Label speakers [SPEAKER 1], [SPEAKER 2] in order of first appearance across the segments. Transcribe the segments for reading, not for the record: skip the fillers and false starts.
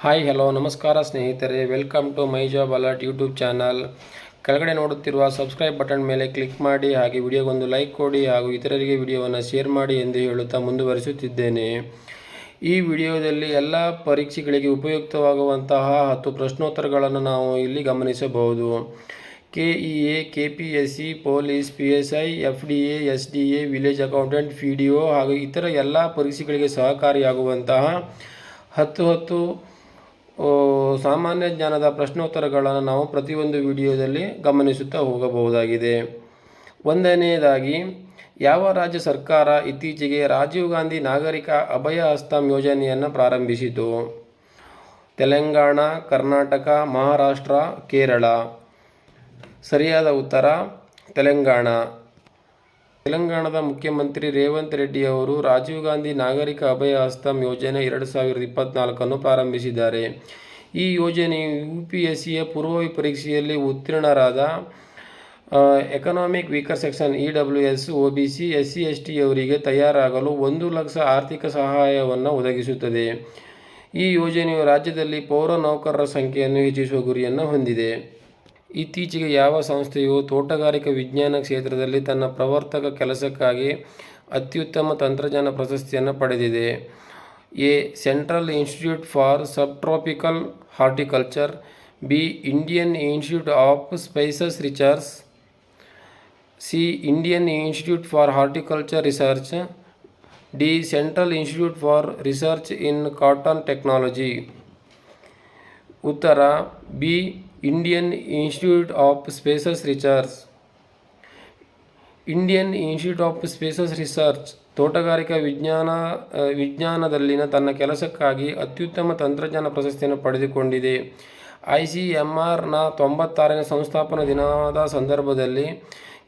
[SPEAKER 1] Hi hello ನಮಸ್ಕಾರ ಸ್ನೇಹಿತರೆ, welcome to my job alert YouTube channel. ಕೆಳಗಡೆ ನೋಡುತ್ತಿರುವ ಸಬ್ಸ್ಕ್ರೈಬ್ ಬಟನ್ ಮೇಲೆ ಕ್ಲಿಕ್ ಮಾಡಿ, ಹಾಗೆ ವಿಡಿಯೋಗೊಂದು ಲೈಕ್ ಕೊಡಿ ಹಾಗೂ ಇತರರಿಗೆ ವಿಡಿಯೋವನ್ನು ಶೇರ್ ಮಾಡಿ ಎಂದು ಹೇಳುತ್ತಾ ಮುಂದುವರಿಸುತ್ತಿದ್ದೇನೆ. ಈ ವಿಡಿಯೋದಲ್ಲಿ ಎಲ್ಲ ಪರೀಕ್ಷೆಗಳಿಗೆ ಉಪಯುಕ್ತವಾಗುವಂತಹ 10 ಪ್ರಶ್ನೋತ್ತರಗಳನ್ನು ನಾವು ಇಲ್ಲಿ ಗಮನಿಸಬಹುದು. KEA, KPSC, police, PSI, FDA, SDA, village accountant, PDO ಹಾಗೂ ಇತರ ಎಲ್ಲ ಪರೀಕ್ಷೆಗಳಿಗೆ ಸಹಕಾರಿಯಾಗುವಂತಹ 10 ಸಾಮಾನ್ಯ ಜ್ಞಾನದ ಪ್ರಶ್ನೋತ್ತರಗಳನ್ನು ನಾವು ಪ್ರತಿಯೊಂದು ವಿಡಿಯೋದಲ್ಲಿ ಗಮನಿಸುತ್ತಾ ಹೋಗಬಹುದಾಗಿದೆ. ಒಂದನೆಯದಾಗಿ, ಯಾವ ರಾಜ್ಯ ಸರ್ಕಾರ ಇತ್ತೀಚೆಗೆ ರಾಜೀವ್ ಗಾಂಧಿ ನಾಗರಿಕ ಅಭಯ ಹಸ್ತ ಯೋಜನೆಯನ್ನು ಪ್ರಾರಂಭಿಸಿತು? ತೆಲಂಗಾಣ, ಕರ್ನಾಟಕ, ಮಹಾರಾಷ್ಟ್ರ, ಕೇರಳ. ಸರಿಯಾದ ಉತ್ತರ ತೆಲಂಗಾಣ. ತೆಲಂಗಾಣದ ಮುಖ್ಯಮಂತ್ರಿ ರೇವಂತ್ ರೆಡ್ಡಿ ಅವರು ರಾಜೀವ್ ಗಾಂಧಿ ನಾಗರಿಕ ಅಭಯ ಹಸ್ತ ಯೋಜನೆ 2024 ಪ್ರಾರಂಭಿಸಿದ್ದಾರೆ. ಈ ಯೋಜನೆಯು UPSCಯ ಪೂರ್ವಭಾವಿ ಪರೀಕ್ಷೆಯಲ್ಲಿ ಉತ್ತೀರ್ಣರಾದ economic weaker section EWS, OBC, SC/ST ಅವರಿಗೆ ತಯಾರಾಗಲು 1 ಲಕ್ಷ ಆರ್ಥಿಕ ಸಹಾಯವನ್ನು ಒದಗಿಸುತ್ತದೆ. ಈ ಯೋಜನೆಯು ರಾಜ್ಯದಲ್ಲಿ ಪೌರ ನೌಕರರ ಸಂಖ್ಯೆಯನ್ನು ಹೆಚ್ಚಿಸುವ ಗುರಿಯನ್ನು ಹೊಂದಿದೆ. ಇತ್ತೀಚೆಗೆ ಯಾವ ಸಂಸ್ಥೆಯು ತೋಟಗಾರಿಕಾ ವಿಜ್ಞಾನ ಕ್ಷೇತ್ರದಲ್ಲಿ ತನ್ನ ಪ್ರವರ್ತಕ ಕೆಲಸಕ್ಕಾಗಿ ಅತ್ಯುತ್ತಮ ತಂತ್ರಜ್ಞಾನ ಪ್ರಶಸ್ತಿಯನ್ನು ಪಡೆದಿದೆ? A. Central Institute for Subtropical Horticulture, B. Indian Institute of Spices Research, C. Indian Institute for Horticulture Research, D. Central Institute for Research in Cotton Technology. ಉತ್ತರ B. Indian Institute of Spices Research. Indian Institute of Spices Research ತೋಟಗಾರಿಕಾ ವಿಜ್ಞಾನದಲ್ಲಿನ ತನ್ನ ಕೆಲಸಕ್ಕಾಗಿ ಅತ್ಯುತ್ತಮ ತಂತ್ರಜ್ಞಾನ ಪ್ರಶಸ್ತಿಯನ್ನು ಪಡೆದುಕೊಂಡಿದೆ. ICMRನ 96ನೇ ಸಂಸ್ಥಾಪನಾ ದಿನದ ಸಂದರ್ಭದಲ್ಲಿ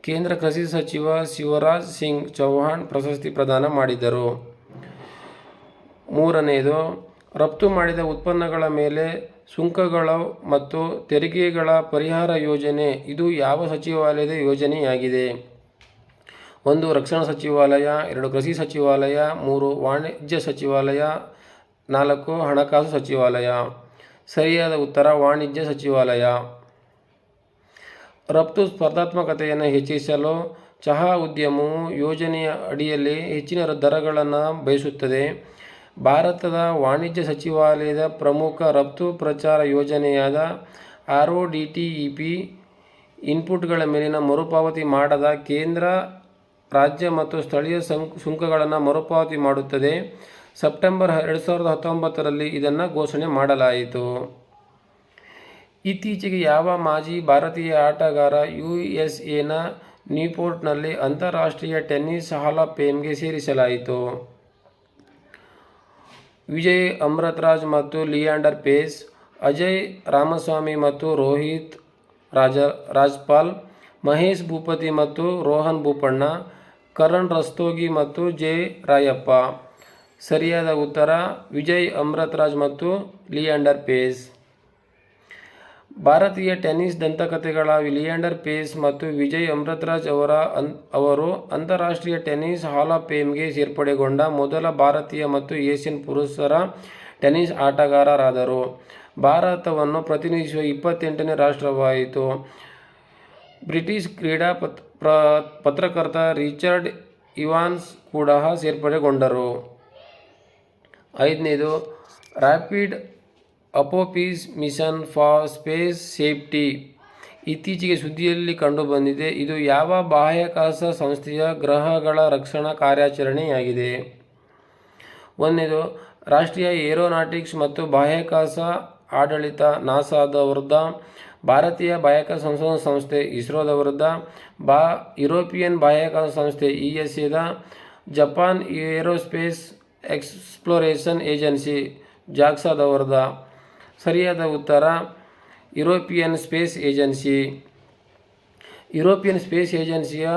[SPEAKER 1] ಕೇಂದ್ರ ಕೃಷಿ ಸಚಿವ ಶಿವರಾಜ್ ಸಿಂಗ್ ಚೌಹಾಣ್ ಪ್ರಶಸ್ತಿ ಪ್ರದಾನ ಮಾಡಿದರು. ಮೂರನೆಯದು, ರಫ್ತು ಮಾಡಿದ ಉತ್ಪನ್ನಗಳ ಮೇಲೆ ಸುಂಕಗಳು ಮತ್ತು ತೆರಿಗೆಗಳ ಪರಿಹಾರ ಯೋಜನೆ ಇದು ಯಾವ ಸಚಿವಾಲಯದ ಯೋಜನೆಯಾಗಿದೆ? 1. ರಕ್ಷಣಾ ಸಚಿವಾಲಯ, 2. ಕೃಷಿ ಸಚಿವಾಲಯ, 3. ವಾಣಿಜ್ಯ ಸಚಿವಾಲಯ, 4. ಹಣಕಾಸು ಸಚಿವಾಲಯ. ಸರಿಯಾದ ಉತ್ತರ ವಾಣಿಜ್ಯ ಸಚಿವಾಲಯ. ರಫ್ತು ಸ್ಪರ್ಧಾತ್ಮಕತೆಯನ್ನು ಹೆಚ್ಚಿಸಲು ಚಹಾ ಉದ್ಯಮವು ಯೋಜನೆಯ ಅಡಿಯಲ್ಲಿ ಹೆಚ್ಚಿನ ದರಗಳನ್ನು ಬಯಸುತ್ತದೆ. ಭಾರತದ ವಾಣಿಜ್ಯ ಸಚಿವಾಲಯದ ಪ್ರಮುಖ ರಫ್ತು ಪ್ರಚಾರ ಯೋಜನೆಯಾದ RoDTEP ಇನ್ಪುಟ್ಗಳ ಮೇಲಿನ ಮರುಪಾವತಿ ಮಾಡದ ಕೇಂದ್ರ, ರಾಜ್ಯ ಮತ್ತು ಸ್ಥಳೀಯ ಸುಂಕಗಳನ್ನು ಮರುಪಾವತಿ ಮಾಡುತ್ತದೆ. ಸೆಪ್ಟೆಂಬರ್ 2019ರಲ್ಲಿ ಇದನ್ನು ಘೋಷಣೆ ಮಾಡಲಾಯಿತು. ಇತ್ತೀಚೆಗೆ ಯಾವ ಮಾಜಿ ಭಾರತೀಯ ಆಟಗಾರ USAನ ನ್ಯೂಪೋರ್ಟ್ನಲ್ಲಿ ಅಂತಾರಾಷ್ಟ್ರೀಯ ಟೆನ್ನಿಸ್ ಹಾಲ್ ಆಫ್ ಫೇಮ್ಗೆ ಸೇರಿಸಲಾಯಿತು? ವಿಜಯ್ ಅಮೃತರಾಜ್ ಮತ್ತು ಲಿಯಾಂಡರ್ ಪೇಸ್, ಅಜಯ್ ರಾಮಸ್ವಾಮಿ ಮತ್ತು ರೋಹಿತ್ ರಾಜ್ಪಾಲ್, ಮಹೇಶ್ ಭೂಪತಿ ಮತ್ತು ರೋಹನ್ ಬೋಪಣ್ಣ, ಕರಣ್ ರಸ್ತೋಗಿ ಮತ್ತು ಜೆ ರಾಯಪ್ಪ. ಸರಿಯಾದ ಉತ್ತರ ವಿಜಯ್ ಅಮೃತರಾಜ್ ಮತ್ತು ಲಿಯಾಂಡರ್ ಪೇಸ್. ಭಾರತೀಯ ಟೆನ್ನಿಸ್ ದಂತಕಥೆಗಳ ಲಿಯಾಂಡರ್ ಪೇಸ್ ಮತ್ತು ವಿಜಯ್ ಅಮೃತರಾಜ್ ಅವರು ಅಂತಾರಾಷ್ಟ್ರೀಯ ಟೆನ್ನಿಸ್ ಹಾಲ್ ಆಫ್ ಫೇಮ್ಗೆ ಸೇರ್ಪಡೆಗೊಂಡ ಮೊದಲ ಭಾರತೀಯ ಮತ್ತು ಏಷ್ಯನ್ ಪುರುಷರ ಟೆನ್ನಿಸ್ ಆಟಗಾರರಾದರು. ಭಾರತವನ್ನು ಪ್ರತಿನಿಧಿಸುವ 28ನೇ ರಾಷ್ಟ್ರವಾಯಿತು. ಬ್ರಿಟಿಷ್ ಕ್ರೀಡಾ ಪತ್ರಕರ್ತ ರಿಚರ್ಡ್ ಇವಾನ್ಸ್ ಕೂಡ ಸೇರ್ಪಡೆಗೊಂಡರು. 5ನೇದು, Rapid Apophis Mission for Space Safety ಇತ್ತೀಚೆಗೆ ಸುದ್ದಿಯಲ್ಲಿ ಕಂಡುಬಂದಿದೆ. ಇದು ಯಾವ ಬಾಹ್ಯಾಕಾಶ ಸಂಸ್ಥೆಯ ಗ್ರಹಗಳ ರಕ್ಷಣಾ ಕಾರ್ಯಾಚರಣೆಯಾಗಿದೆ? 1ನೇದು, ರಾಷ್ಟ್ರೀಯ ಏರೋನಾಟಿಕ್ಸ್ ಮತ್ತು ಬಾಹ್ಯಾಕಾಶ ಆಡಳಿತ ನಾಸಾದ ವಿರುದ್ಧ, ಭಾರತೀಯ ಬಾಹ್ಯಾಕಾಶ ಸಂಶೋಧನಾ ಸಂಸ್ಥೆ ಇಸ್ರೋದ ಯುರೋಪಿಯನ್ ಬಾಹ್ಯಾಕಾಶ ಸಂಸ್ಥೆ ESAದ, ಜಪಾನ್ ಏರೋಸ್ಪೇಸ್ ಎಕ್ಸ್ಪ್ಲೋರೇಷನ್ ಏಜೆನ್ಸಿ JAXAದ ವಿರುದ್ಧ. ಸರಿಯಾದ ಉತ್ತರ European Space Agency. European Space ಏಜೆನ್ಸಿಯ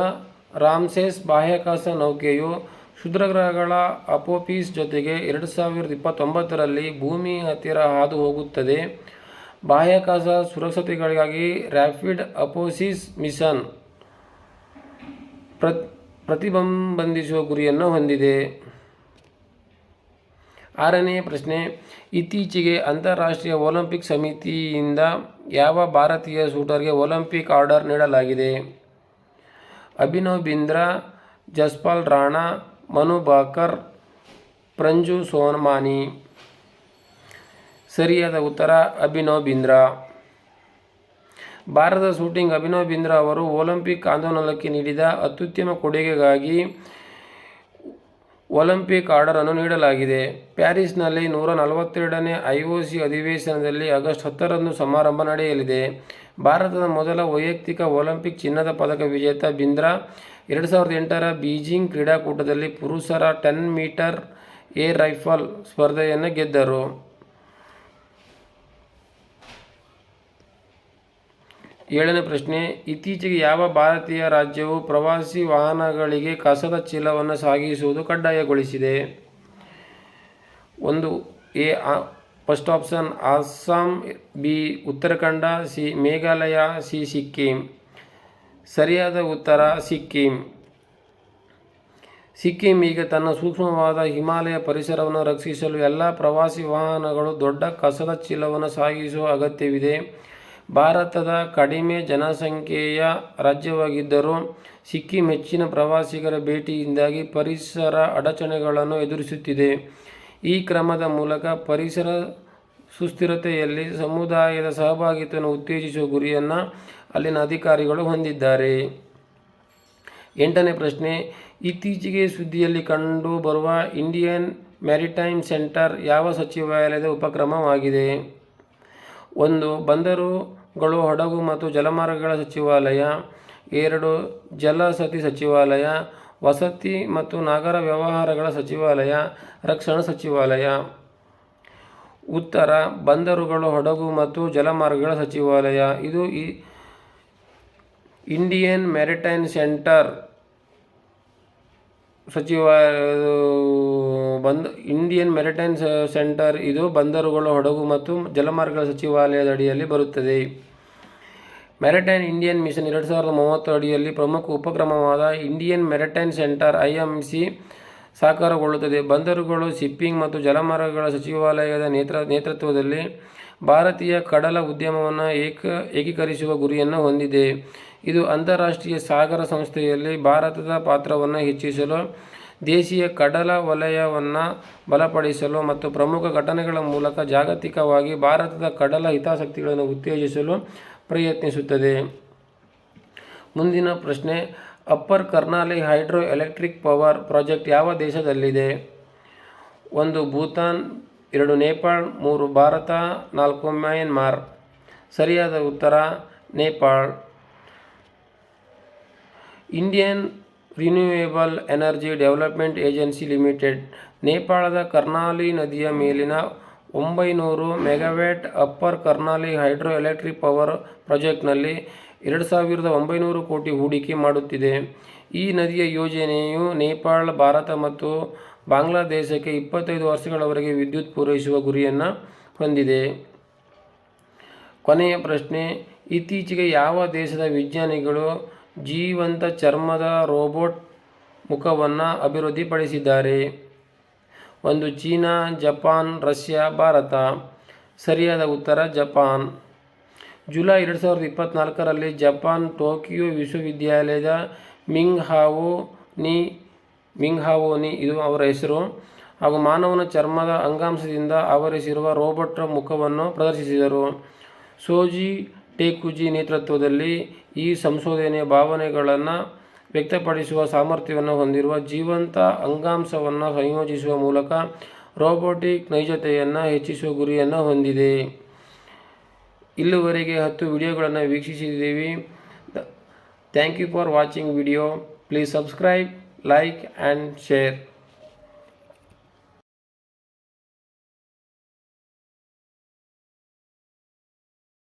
[SPEAKER 1] ರಾಮ್ಸೆಸ್ ಬಾಹ್ಯಾಕಾಶ ನೌಕೆಯು ಕ್ಷುದ್ರಗ್ರಹಗಳ ಅಪೋಪೀಸ್ ಜೊತೆಗೆ 2029ರಲ್ಲಿ ಭೂಮಿ ಹತ್ತಿರ ಹಾದು ಹೋಗುತ್ತದೆ. ಬಾಹ್ಯಾಕಾಶ ಸುರಕ್ಷತೆಗಳಿಗಾಗಿ ರ್ಯಾಪಿಡ್ ಅಪೋಸಿಸ್ ಮಿಷನ್ ಪ್ರತಿಬಂಧಿಸುವ ಗುರಿಯನ್ನು ಹೊಂದಿದೆ. 6ನೇ ಪ್ರಶ್ನೆ, ಇತ್ತೀಚೆಗೆ ಅಂತಾರಾಷ್ಟ್ರೀಯ ಒಲಿಂಪಿಕ್ ಸಮಿತಿಯಿಂದ ಯಾವ ಭಾರತೀಯ ಶೂಟರ್ಗೆ ಒಲಿಂಪಿಕ್ ಆರ್ಡರ್ ನೀಡಲಾಗಿದೆ? ಅಭಿನವ್ ಬಿಂದ್ರಾ, ಜಸ್ಪಾಲ್ ರಾಣಾ, ಮನು ಭಾಕರ್, ಪ್ರಂಜು ಸೋಮಾನಿ. ಸರಿಯಾದ ಉತ್ತರ ಅಭಿನವ್ ಬಿಂದ್ರಾ. ಭಾರತದ ಶೂಟಿಂಗ್ ಅಭಿನವ್ ಬಿಂದ್ರಾ ಅವರು ಒಲಿಂಪಿಕ್ ಆಂದೋಲನಕ್ಕೆ ನೀಡಿದ ಅತ್ಯುತ್ತಮ ಕೊಡುಗೆಗಾಗಿ ಒಲಿಂಪಿಕ್ ಆರ್ಡರ್ ಅನ್ನು ನೀಡಲಾಗಿದೆ. ಪ್ಯಾರಿಸ್ನಲ್ಲಿ 142ನೇ IOC ಅಧಿವೇಶನದಲ್ಲಿ ಆಗಸ್ಟ್ 10ರಂದು ಸಮಾರಂಭ ನಡೆಯಲಿದೆ. ಭಾರತದ ಮೊದಲ ವೈಯಕ್ತಿಕ ಒಲಿಂಪಿಕ್ ಚಿನ್ನದ ಪದಕ ವಿಜೇತ ಬಿಂದ್ರಾ 2008ರ ಬೀಜಿಂಗ್ ಕ್ರೀಡಾಕೂಟದಲ್ಲಿ ಪುರುಷರ 10 ಮೀಟರ್ ಏರ್ ರೈಫಲ್ ಸ್ಪರ್ಧೆಯನ್ನು ಗೆದ್ದರು. 7ನೇ ಪ್ರಶ್ನೆ, ಇತ್ತೀಚೆಗೆ ಯಾವ ಭಾರತೀಯ ರಾಜ್ಯವು ಪ್ರವಾಸಿ ವಾಹನಗಳಿಗೆ ಕಸದ ಚೀಲವನ್ನು ಸಾಗಿಸುವುದು ಕಡ್ಡಾಯಗೊಳಿಸಿದೆ? 1 A first option Assam, B Uttarakhand, C Meghalaya, C Sikkim. ಸರಿಯಾದ ಉತ್ತರ ಸಿಕ್ಕಿಂ. ಸಿಕ್ಕಿಂ ಈಗ ತನ್ನ ಸೂಕ್ಷ್ಮವಾದ ಹಿಮಾಲಯ ಪರಿಸರವನ್ನು ರಕ್ಷಿಸಲು ಎಲ್ಲ ಪ್ರವಾಸಿ ವಾಹನಗಳು ದೊಡ್ಡ ಕಸದ ಚೀಲವನ್ನು ಸಾಗಿಸುವ ಅಗತ್ಯವಿದೆ. ಭಾರತದ ಕಡಿಮೆ ಜನಸಂಖ್ಯೆಯ ರಾಜ್ಯವಾಗಿದ್ದರೂ ಸಿಕ್ಕಿಂ ಹೆಚ್ಚಿನ ಪ್ರವಾಸಿಗರ ಭೇಟಿಯಿಂದಾಗಿ ಪರಿಸರ ಅಡಚಣೆಗಳನ್ನು ಎದುರಿಸುತ್ತಿದೆ. ಈ ಕ್ರಮದ ಮೂಲಕ ಪರಿಸರ ಸುಸ್ಥಿರತೆಯಲ್ಲಿ ಸಮುದಾಯದ ಸಹಭಾಗಿತ್ವವನ್ನು ಉತ್ತೇಜಿಸುವ ಗುರಿಯನ್ನು ಅಲ್ಲಿನ ಅಧಿಕಾರಿಗಳು ಹೊಂದಿದ್ದಾರೆ. 8ನೇ ಪ್ರಶ್ನೆ, ಇತ್ತೀಚೆಗೆ ಸುದ್ದಿಯಲ್ಲಿ ಕಂಡು ಬರುವ ಇಂಡಿಯನ್ ಮ್ಯಾರಿಟೈಮ್ ಸೆಂಟರ್ ಯಾವ ಸಚಿವಾಲಯದ ಉಪಕ್ರಮವಾಗಿದೆ? 1 ಬಂದರುಗಳು, ಹಡಗು ಮತ್ತು ಜಲಮಾರ್ಗಗಳ ಸಚಿವಾಲಯ, 2 ಜಲಸತಿ ಸಚಿವಾಲಯ, ವಸತಿ ಮತ್ತು ನಗರ ವ್ಯವಹಾರಗಳ ಸಚಿವಾಲಯ, ರಕ್ಷಣಾ ಸಚಿವಾಲಯ. ಉತ್ತರ ಬಂದರುಗಳು, ಹಡಗು ಮತ್ತು ಜಲಮಾರ್ಗಗಳ ಸಚಿವಾಲಯ. ಇದು Indian maritime centre Indian maritime centre ಇದು ಬಂದರುಗಳು, ಹಡಗು ಮತ್ತು ಜಲಮಾರ್ಗಗಳ ಸಚಿವಾಲಯದ ಅಡಿಯಲ್ಲಿ ಬರುತ್ತದೆ. ಮ್ಯಾರಿಟೈಮ್ ಇಂಡಿಯನ್ ಮಿಷನ್ 2030 ಅಡಿಯಲ್ಲಿ ಪ್ರಮುಖ ಉಪಕ್ರಮವಾದ ಇಂಡಿಯನ್ ಮ್ಯಾರಿಟೈಮ್ ಸೆಂಟರ್ IMC ಸಾಕಾರಗೊಳ್ಳುತ್ತದೆ. ಬಂದರುಗಳು, ಶಿಪ್ಪಿಂಗ್ ಮತ್ತು ಜಲಮಾರ್ಗಗಳ ಸಚಿವಾಲಯದ ನೇತೃತ್ವದಲ್ಲಿ ಭಾರತೀಯ ಕಡಲ ಉದ್ಯಮವನ್ನು ಏಕೀಕರಿಸುವ ಗುರಿಯನ್ನು ಹೊಂದಿದೆ. ಇದು ಅಂತಾರಾಷ್ಟ್ರೀಯ ಸಾಗರ ಸಂಸ್ಥೆಯಲ್ಲಿ ಭಾರತದ ಪಾತ್ರವನ್ನು ಹೆಚ್ಚಿಸಲು, ದೇಶೀಯ ಕಡಲ ವಲಯವನ್ನು ಬಲಪಡಿಸಲು ಮತ್ತು ಪ್ರಮುಖ ಘಟನೆಗಳ ಮೂಲಕ ಜಾಗತಿಕವಾಗಿ ಭಾರತದ ಕಡಲ ಹಿತಾಸಕ್ತಿಗಳನ್ನು ಉತ್ತೇಜಿಸಲು ಪ್ರಯತ್ನಿಸುತ್ತದೆ. ಮುಂದಿನ ಪ್ರಶ್ನೆ, Upper Karnali Hydro Electric Power Project ಯಾವ ದೇಶದಲ್ಲಿದೆ? 1 ಭೂತಾನ್, 2 ನೇಪಾಳ, 3 ಭಾರತ, 4 ಮ್ಯಾನ್ಮಾರ್. ಸರಿಯಾದ ಉತ್ತರ Nepal. Indian Renewable Energy Development Agency Limited ನೇಪಾಳದ ಕರ್ನಾಲಿ ನದಿಯ ಮೇಲಿನ 900 megawatt Upper Karnali Hydro Electric Power ಪ್ರಾಜೆಕ್ಟ್ನಲ್ಲಿ 2,900 ಕೋಟಿ ಹೂಡಿಕೆ ಮಾಡುತ್ತಿದೆ. ಈ ನದಿಯ ಯೋಜನೆಯು ನೇಪಾಳ, ಭಾರತ ಮತ್ತು ಬಾಂಗ್ಲಾದೇಶಕ್ಕೆ 25 ವರ್ಷಗಳವರೆಗೆ ವಿದ್ಯುತ್ ಪೂರೈಸುವ ಗುರಿಯನ್ನು ಹೊಂದಿದೆ. ಕೊನೆಯ ಪ್ರಶ್ನೆ, ಇತ್ತೀಚೆಗೆ ಯಾವ ದೇಶದ ವಿಜ್ಞಾನಿಗಳು ಜೀವಂತ ಚರ್ಮದ ರೋಬೋಟ್ ಮುಖವನ್ನು ಅಭಿವೃದ್ಧಿಪಡಿಸಿದ್ದಾರೆ? 1 ಚೀನಾ, ಜಪಾನ್, ರಷ್ಯಾ, ಭಾರತ. ಸರಿಯಾದ ಉತ್ತರ ಜಪಾನ್. ಜುಲೈ 2024ರಲ್ಲಿ ಜಪಾನ್ ಟೋಕಿಯೋ ವಿಶ್ವವಿದ್ಯಾಲಯದ ಮಿಂಗ್-ಹಾವೋ ನಿ ಇದು ಅವರ ಹೆಸರು ಹಾಗೂ ಮಾನವನ ಚರ್ಮದ ಅಂಗಾಂಶದಿಂದ ಆವರಿಸಿರುವ ರೋಬೋಟ್ ಮುಖವನ್ನು ಪ್ರದರ್ಶಿಸಿದರು. ಸೋಜಿ ಟೇಕುಜಿ ನೇತೃತ್ವದಲ್ಲಿ ಈ ಸಂಶೋಧನೆಯ ಭಾವನೆಗಳನ್ನು ವ್ಯಕ್ತಪಡಿಸುವ ಸಾಮರ್ಥ್ಯವನ್ನು ಹೊಂದಿರುವ ಜೀವಂತ ಅಂಗಾಂಶವನ್ನು ಸಂಯೋಜಿಸುವ ಮೂಲಕ ರೋಬೋಟಿಕ್ ನೈಜತೆಯನ್ನು ಹೆಚ್ಚಿಸುವ ಗುರಿಯನ್ನು ಹೊಂದಿದೆ. ಇಲ್ಲಿವರೆಗೆ 10 ವಿಡಿಯೋಗಳನ್ನು ವೀಕ್ಷಿಸಿದ್ದೀವಿ. Thank you for watching video. Please subscribe, like and share.